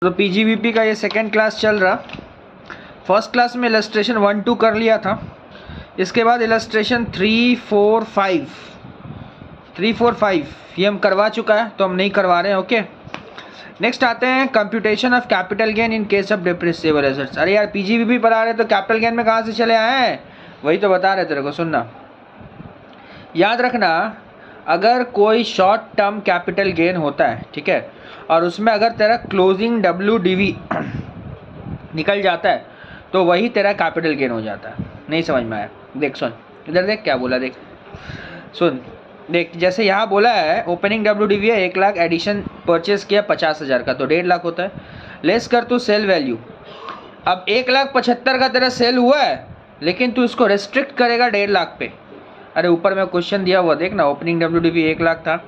तो पीजीबीपी का ये सेकेंड क्लास चल रहा। फर्स्ट क्लास में इलस्ट्रेशन 1 2 कर लिया था, इसके बाद इलस्ट्रेशन 3 4 5 ये हम करवा चुका है, तो हम नहीं करवा रहे हैं। ओके, नेक्स्ट आते हैं computation of capital gain in case of depreciable assets. अरे यार पीजीबीपी पढ़ा रहे तो कैपिटल गेन में कहाँ से चले आए हैं, वही तो बता रहे तेरे को। सुनना, याद रखना, अगर कोई शॉर्ट टर्म कैपिटल गेन होता है, ठीक है, और उसमें अगर तेरा क्लोजिंग WDV निकल जाता है तो वही तेरा कैपिटल गेन हो जाता है। नहीं समझ में आया? देख सुन, इधर देख क्या बोला, देख सुन, देख जैसे यहाँ बोला है ओपनिंग WDV है 1 लाख, एडिशन परचेस किया 50,000 का, तो 1.5 लाख होता है। लेस कर तू सेल वैल्यू, अब 1,75,000 का तेरा सेल हुआ है, लेकिन तू इसको रेस्ट्रिक्ट करेगा 1.5 लाख पे। अरे ऊपर में क्वेश्चन दिया हुआ देख ना, ओपनिंग WDV 1 लाख था,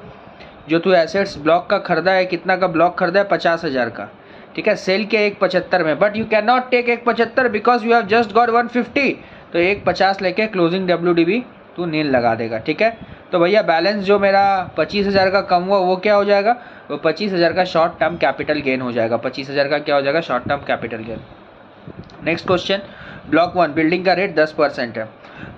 जो तू एसेट्स ब्लॉक का खरीदा है, कितना का ब्लॉक खरीदा है, 50,000 का, ठीक है, सेल किया 1,75,000 में, but you can not take 1,75,000 because you have just got 150, तो 1,50,000 लेके क्लोजिंग WDV तू नील लगा देगा, ठीक है। तो भैया बैलेंस जो मेरा 25,000 का कम हुआ वो क्या हो जाएगा, वो 25,000 का शॉर्ट टर्म कैपिटल गेन हो जाएगा। 25,000 का क्या हो जाएगा, short term capital gain. Next question, block 1, building का रेट 10% है।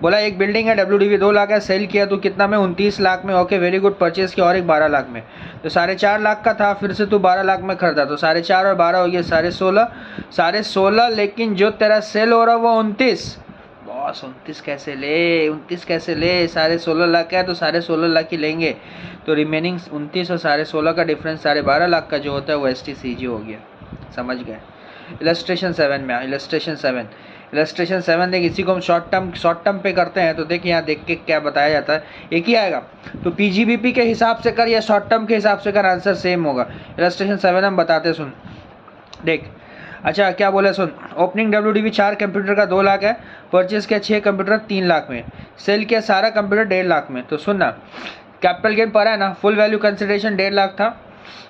बोला एक बिल्डिंग है, WDV 2 लाख है, सेल किया तो कितना में, 29 लाख में। ओके वेरी गुड, परचेज किया और एक 12 लाख में, तो 4.5 लाख का था, फिर से तू 12 लाख में खरीदा, तो 4.5 और 12 हो गया 16.5, लेकिन जो तेरा सेल हो रहा है वो 29। बॉस 29 कैसे ले, 29 कैसे ले, 16.5 लाख का है तो 16.5 लाख ही लेंगे, तो रिमेनिंग 29 और 16.5 का डिफरेंस 12.5 लाख का जो होता है वो STCG हो गया। समझ गए? इलस्ट्रेशन 7 में, इलस्ट्रेशन 7 देख, इसी को हम शॉर्ट टर्म पे करते हैं, तो देख यहाँ देख के क्या बताया जाता है, एक ही आएगा, तो पीजीबीपी के हिसाब से कर या शॉर्ट टर्म के हिसाब से कर, आंसर सेम होगा। इलस्ट्रेशन 7 हम बताते, सुन देख। अच्छा क्या बोला सुन, ओपनिंग WDV 4 कंप्यूटर का 2 लाख है, परचेज किया 6 कंप्यूटर 3 लाख में, सेल किया सारा कंप्यूटर 1.5 लाख में। तो सुन ना, कैपिटल गेन पर है ना, फुल वैल्यू कंसिडरेशन 1.5 लाख था।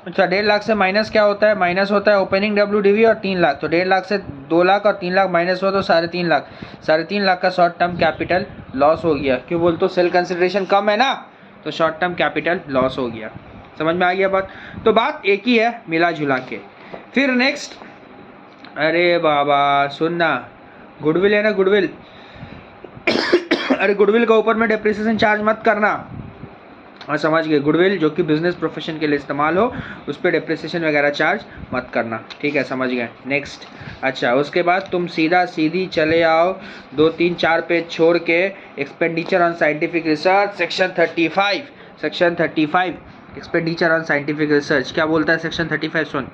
अच्छा 1.5 लाख से माइनस क्या होता है, माइनस होता है ओपनिंग WDV और 3 लाख, तो 1.5 लाख से 2 लाख और 3 लाख माइनस हुआ तो 3.5 लाख, 3.5 लाख का शॉर्ट टर्म कैपिटल लॉस हो गया। क्यों बोल, तो सेल कंसिडरेशन कम है ना, तो शॉर्ट टर्म कैपिटल लॉस हो गया। समझ में आ गया बात? तो बात एक ही है मिला जुला के। फिर नेक्स्ट, अरे बाबा सुनना, गुडविल है ना, गुडविल अरे गुडविल का ऊपर में डेप्रिसिएशन चार्ज मत करना, और समझ गए, गुडविल जो कि बिजनेस प्रोफेशन के लिए इस्तेमाल हो उस पर डेप्रिसिएशन वगैरह चार्ज मत करना, ठीक है, समझ गए। नेक्स्ट, अच्छा उसके बाद तुम सीधी चले आओ 2 3 4 पेज छोड़ के, expenditure on scientific research section 35 expenditure on scientific research क्या बोलता है सेक्शन 35? सुन,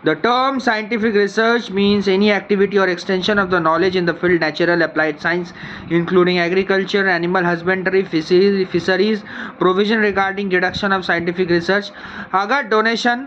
the term scientific research means any activity और extension of the knowledge in the field natural applied science including agriculture, animal husbandry, fisheries, provision regarding deduction of scientific research. अगर donation,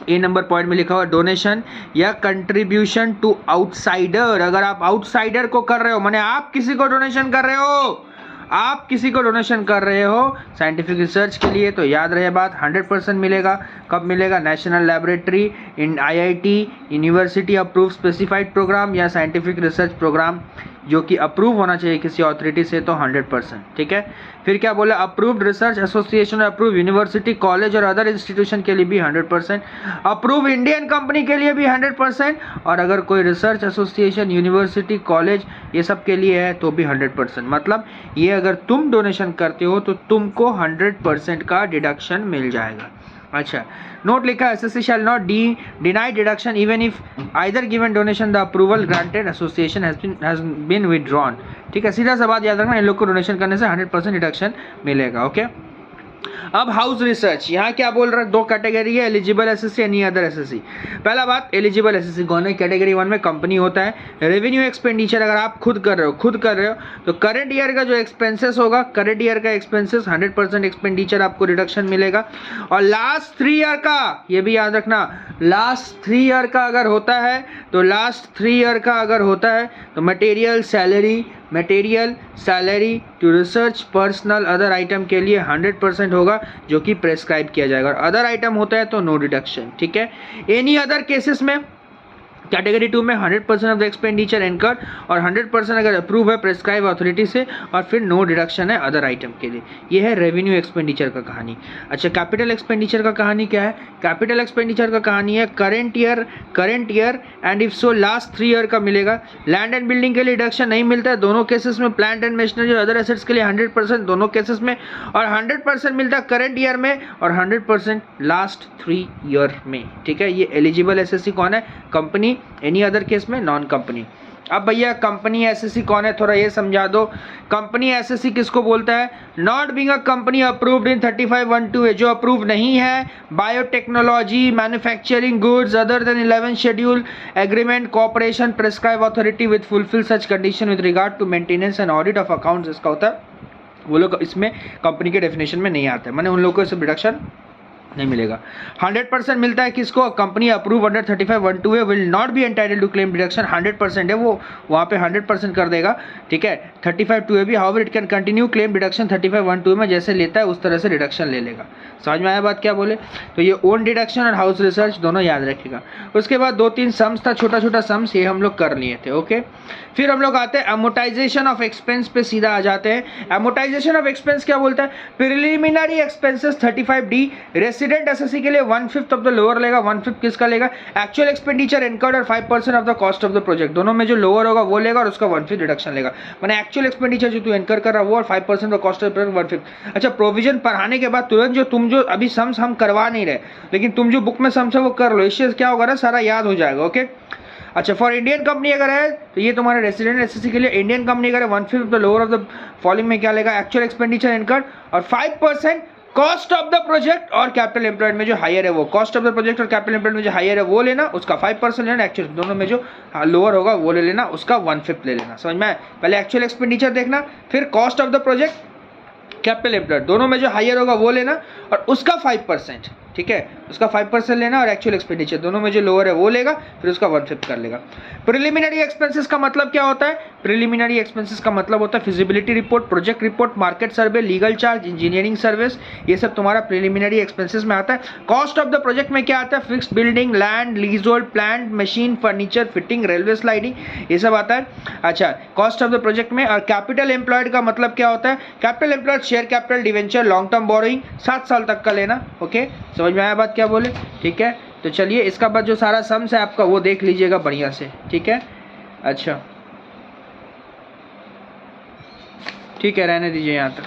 A number point में लिखा हुआ donation या contribution to outsider, अगर आप outsider को कर रहे हो, माने आप किसी को डोनेशन कर रहे हो, आप किसी को डोनेशन कर रहे हो साइंटिफिक रिसर्च के लिए, तो याद रहे बात, 100% मिलेगा। कब मिलेगा? National laboratory, in IIT, university approve specified program या साइंटिफिक रिसर्च प्रोग्राम जो कि अप्रूव होना चाहिए किसी अथॉरिटी से, तो 100%, ठीक है। फिर क्या बोला, approved research association, approve university, college और अदर इंस्टीट्यूशन के लिए भी 100%, अप्रूव इंडियन कंपनी के लिए भी 100%, और अगर कोई रिसर्च एसोसिएशन, यूनिवर्सिटी, कॉलेज ये सब के लिए है तो भी 100%। मतलब ये अगर तुम डोनेशन करते हो तो तुमको 100% का डिडक्शन मिल जाएगा। अच्छा, नोट लिखा, SSC shall not deny deduction even if either given donation the approval granted association has been withdrawn, ठीक है। सीधा सा बात याद रखना, इन लोग को डोनेशन करने से 100% डिडक्शन मिलेगा। ओके, अब हाउस रिसर्च, यहाँ क्या बोल रहा है, 2 कैटेगरी है, eligible SSC, any other SSC। पहला बात, एलिजिबल SSC कौन है? कैटेगरी 1 में कंपनी होता है। रेवेन्यू एक्सपेंडिचर अगर आप खुद कर रहे हो तो करंट ईयर का जो एक्सपेंसेस होगा, करंट ईयर का एक्सपेंसेस 100% एक्सपेंडिचर आपको रिडक्शन मिलेगा। और लास्ट 3 ईयर का, ये भी याद रखना, लास्ट 3 ईयर का अगर होता है तो material salary to research personal other item के लिए 100% होगा जो कि प्रेस्क्राइब किया जाएगा, और अदर आइटम होता है तो नो डिडक्शन, ठीक है। एनी अदर केसेस में कैटेगरी 2 में 100% ऑफ द एक्सपेंडिचर इनकर्ड और 100% अगर अप्रूव है प्रेस्क्राइब अथॉरिटी से, और फिर नो डिडक्शन है अदर आइटम के लिए। ये है रेवेन्यू एक्सपेंडिचर का कहानी। अच्छा, कैपिटल एक्सपेंडिचर का कहानी क्या है? कैपिटल एक्सपेंडिचर का कहानी है current year and if so last 3 year का मिलेगा। लैंड एंड बिल्डिंग के लिए डिडक्शन नहीं मिलता है दोनों केसेस में, प्लांट एंड मशीनरी और अदर एसेट्स के लिए 100% दोनों केसेस में, और 100% मिलता है करंट ईयर में और 100% लास्ट 3 ईयर में। ठीक है, ये एलिजिबल एसएससी कौन है? कंपनी, एनी अदर केस में नॉन कंपनी। अब भैया कंपनी एसएससी कौन है, थोड़ा ये समझा दो। कंपनी एसएससी किसको बोलता है? Not being a company approved in 35(1)(2) जो अप्रूव नहीं है biotechnology, manufacturing goods other than 11 schedule agreement corporation prescribe authority with fulfil such condition with regard to maintenance and audit of accounts. इसका होता है वो लोग इसमें कंपनी के डेफिनेशन में नहीं आते, माने उन लोगों को इससे रिडक्शन नहीं मिलेगा। 100% मिलता है किसको? कंपनी अप्रूव अंडर 35(1)(2) है, will not be entitled to claim deduction. 100% है वो, वहाँ पे 100% कर देगा। ठीक है, 35(2) भी, however it can continue claim deduction 35(1)(2) में जैसे लेता है उस तरह से डिडक्शन ले लेगा। समझ में आया बात क्या बोले? तो ये ओन डिडक्शन और हाउस रिसर्च दोनों याद रखिएगा। उसके बाद 2-3 सम्स था, छोटा छोटा सम्स, ये हम लोग कर लिए थे। ओके, फिर हम लोग आते हैं अमोर्टाइजेशन ऑफ एक्सपेंस पे, सीधा आ जाते हैं। अमोर्टाइजेशन ऑफ एक्सपेंस क्या बोलता है? Preliminary expenses 35D resident SSC के लिए 1/5 ऑफ द लोअर लेगा। 1/5 किसका लेगा? एक्चुअल एक्सपेंडिचर इनकर्ड और 5% of the cost of the project, दोनों में जो लोअर होगा वो लेगा और उसका 1/5 डिडक्शन लेगा। मैंने एक्चुअल एक्सपेंडिचर जो तू इनकर कर रहा है वो और 5% of cost of the project 1/5। अच्छा, प्रोविजन पढ़ाने के बाद तुरंत जो अभी सम्स हम करवा नहीं रहे, लेकिन तुम जो बुक में सम्स है वो कर लो, इससे क्या होगा ना, सारा याद हो जाएगा। ओके, अच्छा, फॉर इंडियन कंपनी अगर है तो ये तुम्हारे रेसिडेंट एसएससी के लिए इंडियन कंपनी अगर है 1/5 of the lower of the following में क्या लेगा? एक्चुअल एक्सपेंडिचर इनकर्ड और 5% कॉस्ट ऑफ द प्रोजेक्ट और कैपिटल एम्प्लॉयड में जो हायर है वो, कॉस्ट ऑफ द प्रोजेक्ट और कैपिटल एम्प्लॉयड में जो हायर है वो लेना, उसका 5% लेना, एक्चुअल दोनों में जो लोअर होगा वो ले लेना, उसका 1/5 ले लेना। समझ में आया? पहले एक्चुअल एक्सपेंडिचर देखना, फिर cost of the project, capital employed, दोनों में जो हायर होगा वो लेना और उसका 5%। ठीक है, उसका 5% लेना और एक्चुअल एक्सपेंडिचर दोनों में जो लोअर है वो लेगा, फिर उसका 1/5 कर लेगा। प्रिलिमिनरी एक्सपेंसेस का मतलब क्या होता है? प्रिलिमिनरी एक्सपेंसेस का मतलब होता है feasibility report, project report, market सर्वे, लीगल चार्ज, इंजीनियरिंग सर्विस, ये सब तुम्हारा प्रिलिमिनरी एक्सपेंसेस में आता है। कॉस्ट ऑफ द प्रोजेक्ट में क्या आता है? Fixed building, land, leasehold, plant, machine, furniture, fitting, railway sliding, ये सब आता है। अच्छा, कॉस्ट ऑफ द प्रोजेक्ट में। और कैपिटल एम्प्लॉयड का मतलब क्या होता है? Capital employed share capital, debenture, long term borrowing, 7 साल तक का लेना। ओके, समझ में आया बात क्या बोले? ठीक है, तो चलिए इसका बाद जो सारा सम्स है आपका वो देख लीजिएगा बढ़िया से। ठीक है, अच्छा ठीक है, रहने दीजिए यहाँ तक।